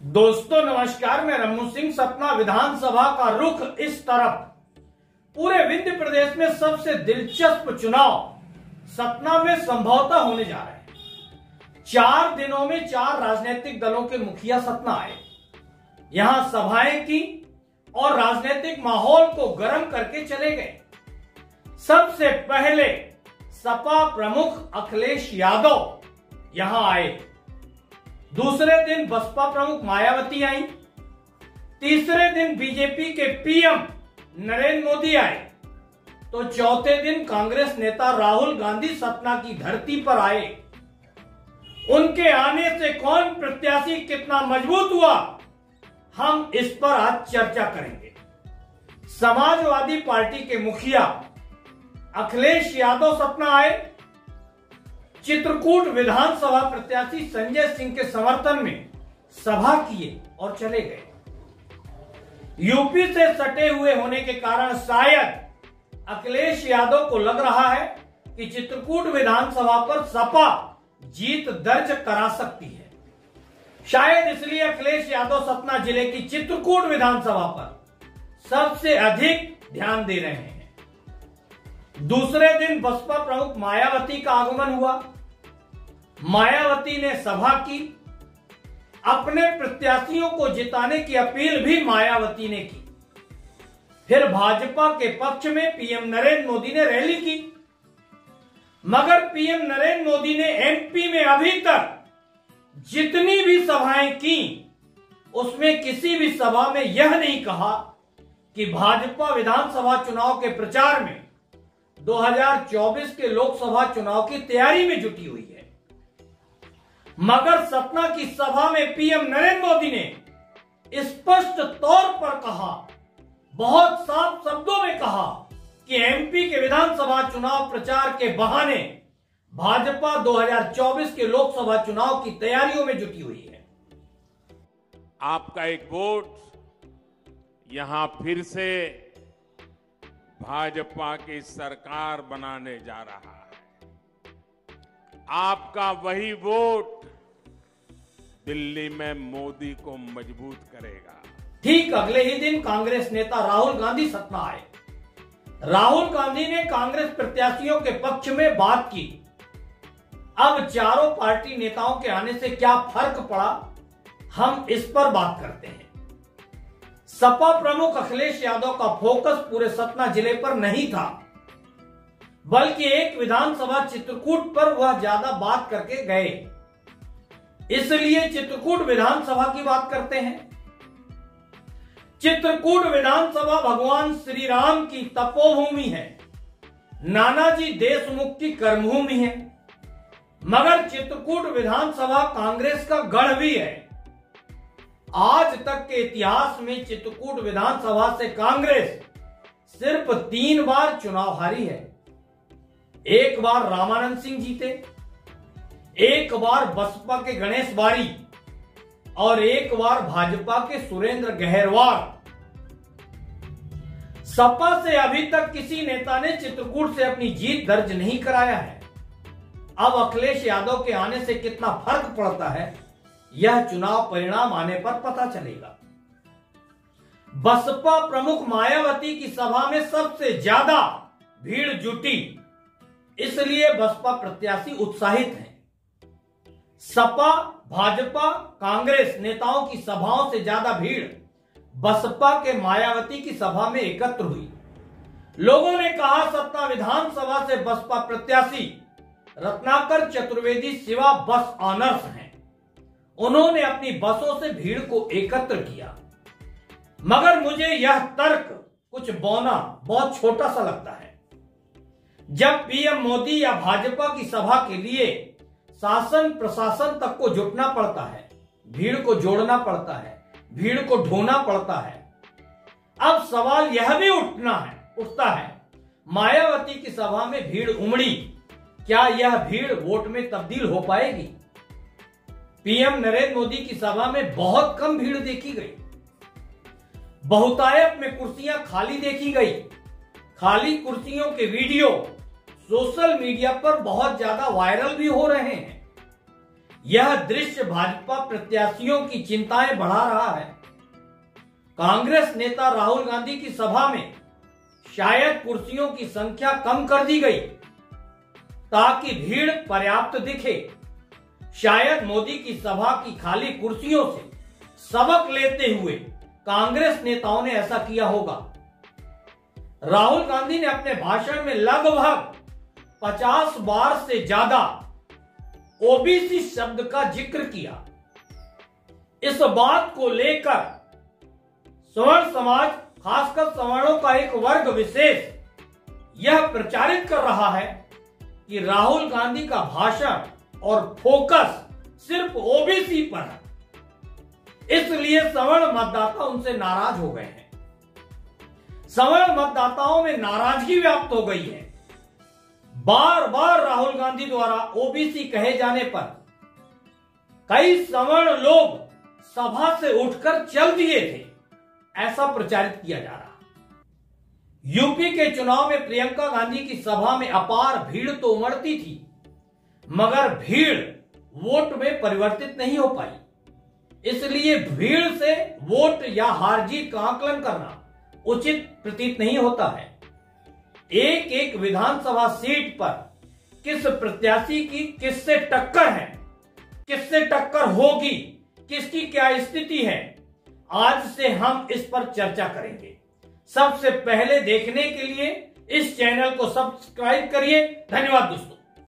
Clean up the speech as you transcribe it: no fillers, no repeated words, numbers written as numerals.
दोस्तों नमस्कार, मैं रमू सिंह। सतना विधानसभा का रुख इस तरफ। पूरे विंध्य प्रदेश में सबसे दिलचस्प चुनाव सतना में संभवतः होने जा रहे हैं। 4 दिनों में 4 राजनीतिक दलों के मुखिया सतना आए, यहां सभाएं की और राजनीतिक माहौल को गर्म करके चले गए। सबसे पहले सपा प्रमुख अखिलेश यादव यहां आए, दूसरे दिन बसपा प्रमुख मायावती आई, तीसरे दिन बीजेपी के पीएम नरेंद्र मोदी आए, तो चौथे दिन कांग्रेस नेता राहुल गांधी सतना की धरती पर आए। उनके आने से कौन प्रत्याशी कितना मजबूत हुआ, हम इस पर आज चर्चा करेंगे। समाजवादी पार्टी के मुखिया अखिलेश यादव सतना आए, चित्रकूट विधानसभा प्रत्याशी संजय सिंह के समर्थन में सभा किए और चले गए। यूपी से सटे हुए होने के कारण शायद अखिलेश यादव को लग रहा है कि चित्रकूट विधानसभा पर सपा जीत दर्ज करा सकती है। शायद इसलिए अखिलेश यादव सतना जिले की चित्रकूट विधानसभा पर सबसे अधिक ध्यान दे रहे हैं। दूसरे दिन बसपा प्रमुख मायावती का आगमन हुआ। मायावती ने सभा की, अपने प्रत्याशियों को जिताने की अपील भी मायावती ने की। फिर भाजपा के पक्ष में पीएम नरेंद्र मोदी ने रैली की, मगर पीएम नरेंद्र मोदी ने एमपी में अभी तक जितनी भी सभाएं की, उसमें किसी भी सभा में यह नहीं कहा कि भाजपा विधानसभा चुनाव के प्रचार में 2024 के लोकसभा चुनाव की तैयारी में जुटी हुई है। मगर सतना की सभा में पीएम नरेंद्र मोदी ने स्पष्ट तौर पर कहा, बहुत साफ शब्दों में कहा कि एमपी के विधानसभा चुनाव प्रचार के बहाने भाजपा 2024 के लोकसभा चुनाव की तैयारियों में जुटी हुई है। आपका एक वोट यहां फिर से भाजपा की सरकार बनाने जा रहा है। आपका वही वोट दिल्ली में मोदी को मजबूत करेगा। ठीक अगले ही दिन कांग्रेस नेता राहुल गांधी सतना आए। राहुल गांधी ने कांग्रेस प्रत्याशियों के पक्ष में बात की। अब चारों पार्टी नेताओं के आने से क्या फर्क पड़ा, हम इस पर बात करते हैं। सपा प्रमुख अखिलेश यादव का फोकस पूरे सतना जिले पर नहीं था, बल्कि एक विधानसभा चित्रकूट पर वह ज्यादा बात करके गए। इसलिए चित्रकूट विधानसभा की बात करते हैं। चित्रकूट विधानसभा भगवान श्री राम की तपोभूमि है, नानाजी देशमुख की कर्मभूमि है, मगर चित्रकूट विधानसभा कांग्रेस का गढ़ भी है। आज तक के इतिहास में चित्रकूट विधानसभा से कांग्रेस सिर्फ 3 बार चुनाव हारी है। एक बार रामानंद सिंह जीते, एक बार बसपा के गणेश बारी और एक बार भाजपा के सुरेंद्र गहरवार। सपा से अभी तक किसी नेता ने चित्रकूट से अपनी जीत दर्ज नहीं कराया है। अब अखिलेश यादव के आने से कितना फर्क पड़ता है, यह चुनाव परिणाम आने पर पता चलेगा। बसपा प्रमुख मायावती की सभा में सबसे ज्यादा भीड़ जुटी, इसलिए बसपा प्रत्याशी उत्साहित हैं। सपा, भाजपा, कांग्रेस नेताओं की सभाओं से ज्यादा भीड़ बसपा के मायावती की सभा में एकत्र हुई। लोगों ने कहा, सतना विधानसभा से बसपा प्रत्याशी रत्नाकर चतुर्वेदी शिवा बस ऑनर्स हैं। उन्होंने अपनी बसों से भीड़ को एकत्र किया, मगर मुझे यह तर्क कुछ बौना, बहुत छोटा सा लगता है। जब पीएम मोदी या भाजपा की सभा के लिए शासन प्रशासन तक को जुटना पड़ता है, भीड़ को जोड़ना पड़ता है, भीड़ को ढोना पड़ता है। अब सवाल यह भी उठता है, मायावती की सभा में भीड़ उमड़ी, क्या यह भीड़ वोट में तब्दील हो पाएगी? पीएम नरेंद्र मोदी की सभा में बहुत कम भीड़ देखी गई। बहुतायत में कुर्सियां खाली देखी गई। खाली कुर्सियों के वीडियो सोशल मीडिया पर बहुत ज्यादा वायरल भी हो रहे हैं। यह दृश्य भाजपा प्रत्याशियों की चिंताएं बढ़ा रहा है। कांग्रेस नेता राहुल गांधी की सभा में शायद कुर्सियों की संख्या कम कर दी गई ताकि भीड़ पर्याप्त दिखे। शायद मोदी की सभा की खाली कुर्सियों से सबक लेते हुए कांग्रेस नेताओं ने ऐसा किया होगा। राहुल गांधी ने अपने भाषण में लगभग 50 बार से ज्यादा ओबीसी शब्द का जिक्र किया। इस बात को लेकर सवर्ण समाज, खासकर सवर्णों का एक वर्ग विशेष यह प्रचारित कर रहा है कि राहुल गांधी का भाषण और फोकस सिर्फ ओबीसी पर है, इसलिए सवर्ण मतदाता उनसे नाराज हो गए हैं। सवर्ण मतदाताओं में नाराजगी व्याप्त हो गई है। बार बार राहुल गांधी द्वारा ओबीसी कहे जाने पर कई सवर्ण लोग सभा से उठकर चल दिए थे, ऐसा प्रचारित किया जा रहा। यूपी के चुनाव में प्रियंका गांधी की सभा में अपार भीड़ तो उमड़ती थी, मगर भीड़ वोट में परिवर्तित नहीं हो पाई। इसलिए भीड़ से वोट या हार जीत का आकलन करना उचित प्रतीत नहीं होता है। एक एक विधानसभा सीट पर किस प्रत्याशी की किससे टक्कर है, किससे टक्कर होगी, किसकी क्या स्थिति है, आज से हम इस पर चर्चा करेंगे। सबसे पहले देखने के लिए इस चैनल को सब्सक्राइब करिए। धन्यवाद दोस्तों।